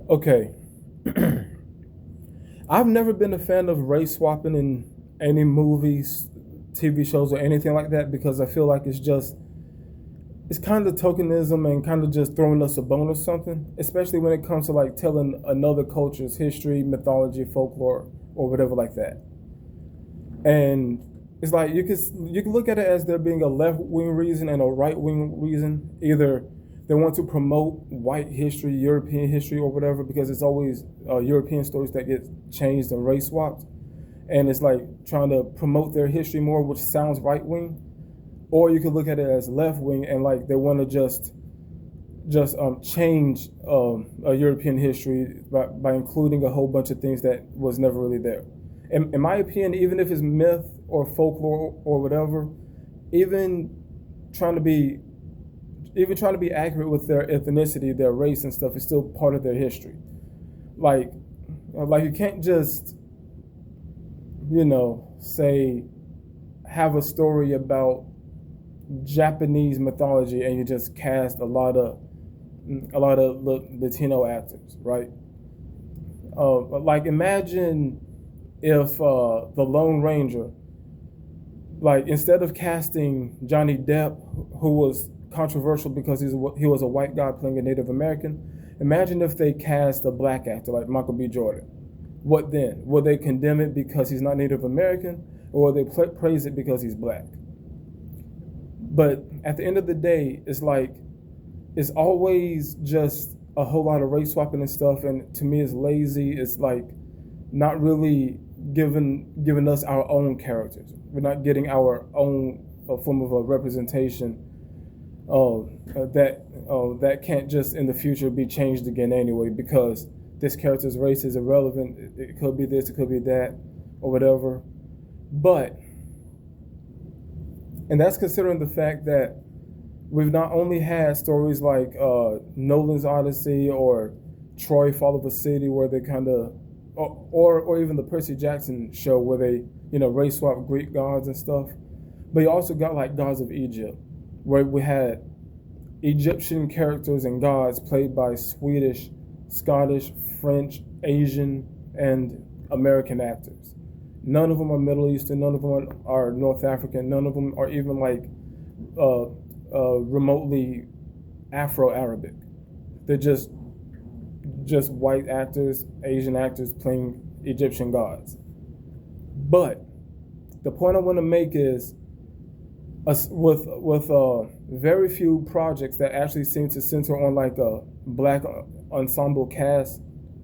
Okay, I've never been a fan of race swapping in any movies, TV shows, or anything like that because I feel like it's kind of tokenism and kind of just throwing us a bone or something, especially when it comes to like telling another culture's history, mythology, folklore, or whatever like that. And it's like you can look at it as there being a left wing reason and a right wing reason. Either they want to promote white history, European history, or whatever, because it's always European stories that get changed and race swapped, and it's like trying to promote their history more, which sounds right wing. Or you could look at it as left wing and like they want to just change a European history by including a whole bunch of things that was never really there. In my opinion, even if it's myth or folklore or whatever, even trying to be even trying to be accurate with their ethnicity, their race and stuff is still part of their history. Like, like you can't just say have a story about Japanese mythology and you just cast a lot of Latino actors, right? Like imagine if the Lone Ranger, like instead of casting Johnny Depp, who was controversial because he was a white guy playing a Native American, imagine if they cast a black actor like Michael B. Jordan. What then? Will they condemn it because he's not Native American, or will they praise it because he's black? But at the end of the day, it's like it's always just a whole lot of race swapping and stuff, and to me, it's lazy. It's like not really giving us our own characters. We're not getting our own form of a representation that can't just in the future be changed again anyway because this character's race is irrelevant. It could be this, it could be that, or whatever. But and that's considering the fact that we've not only had stories like Nolan's Odyssey or Troy Fall of a City where they kind of or even the Percy Jackson show where they race swap Greek gods and stuff. But you also got like gods of Egypt, where we had Egyptian characters and gods played by Swedish, Scottish, French, Asian, and American actors. None of them are Middle Eastern. None of them are North African. None of them are even like uh, remotely Afro-Arabic. They're just white actors, Asian actors playing Egyptian gods. But the point I want to make is with very few projects that actually seem to center on like a black ensemble cast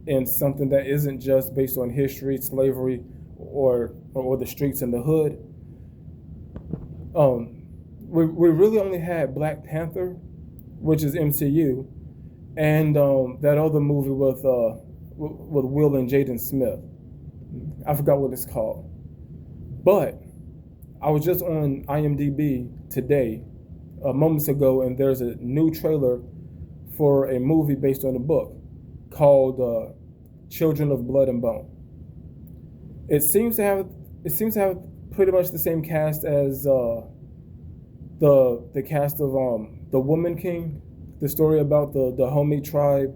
and something that isn't just based on history, slavery, or the streets in the hood. Um, we really only had Black Panther, which is MCU, and that other movie with Will and Jaden Smith. I forgot what it's called, but I was just on IMDb today, moments ago, and there's a new trailer for a movie based on a book called Children of Blood and Bone. It seems to have it seems to have pretty much the same cast as the cast of the Woman King, the story about the Dahomey tribe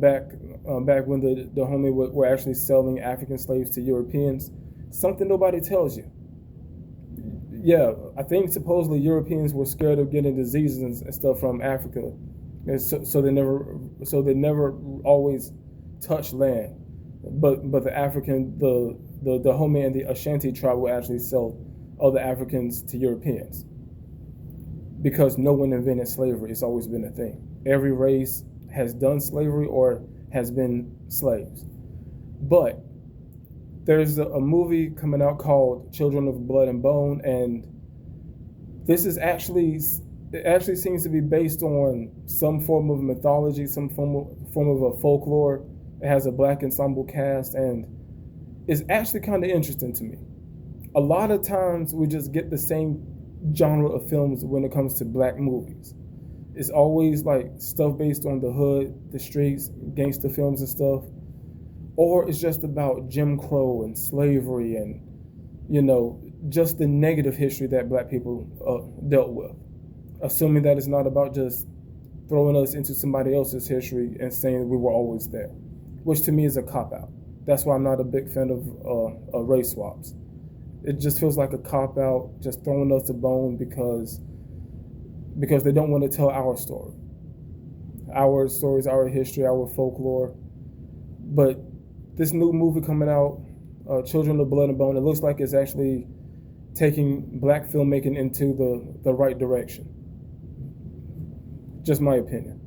back when the Dahomey were actually selling African slaves to Europeans. Something nobody tells you. Yeah, I think supposedly Europeans were scared of getting diseases and stuff from Africa, and so they never always touched land. But the Dahomey and the Ashanti tribe will actually sell other Africans to Europeans because no one invented slavery. It's always been a thing. Every race has done slavery or has been slaves. But there's a movie coming out called Children of Blood and Bone, and this is actually it actually seems to be based on some form of mythology, some form of a folklore. It has a black ensemble cast, and it's actually kind of interesting to me. A lot of times we just get the same genre of films when it comes to black movies. It's always like stuff based on the hood, the streets, gangster films and stuff, or it's just about Jim Crow and slavery and you know just the negative history that black people dealt with. Assuming that it's not about just throwing us into somebody else's history and saying we were always there, which to me is a cop-out. That's why I'm not a big fan of race swaps. It just feels like a cop-out, just throwing us a bone because they don't want to tell our story. Our stories, our history, our folklore. But this new movie coming out, Children of Blood and Bone, it looks like it's actually taking black filmmaking into the right direction. Just my opinion.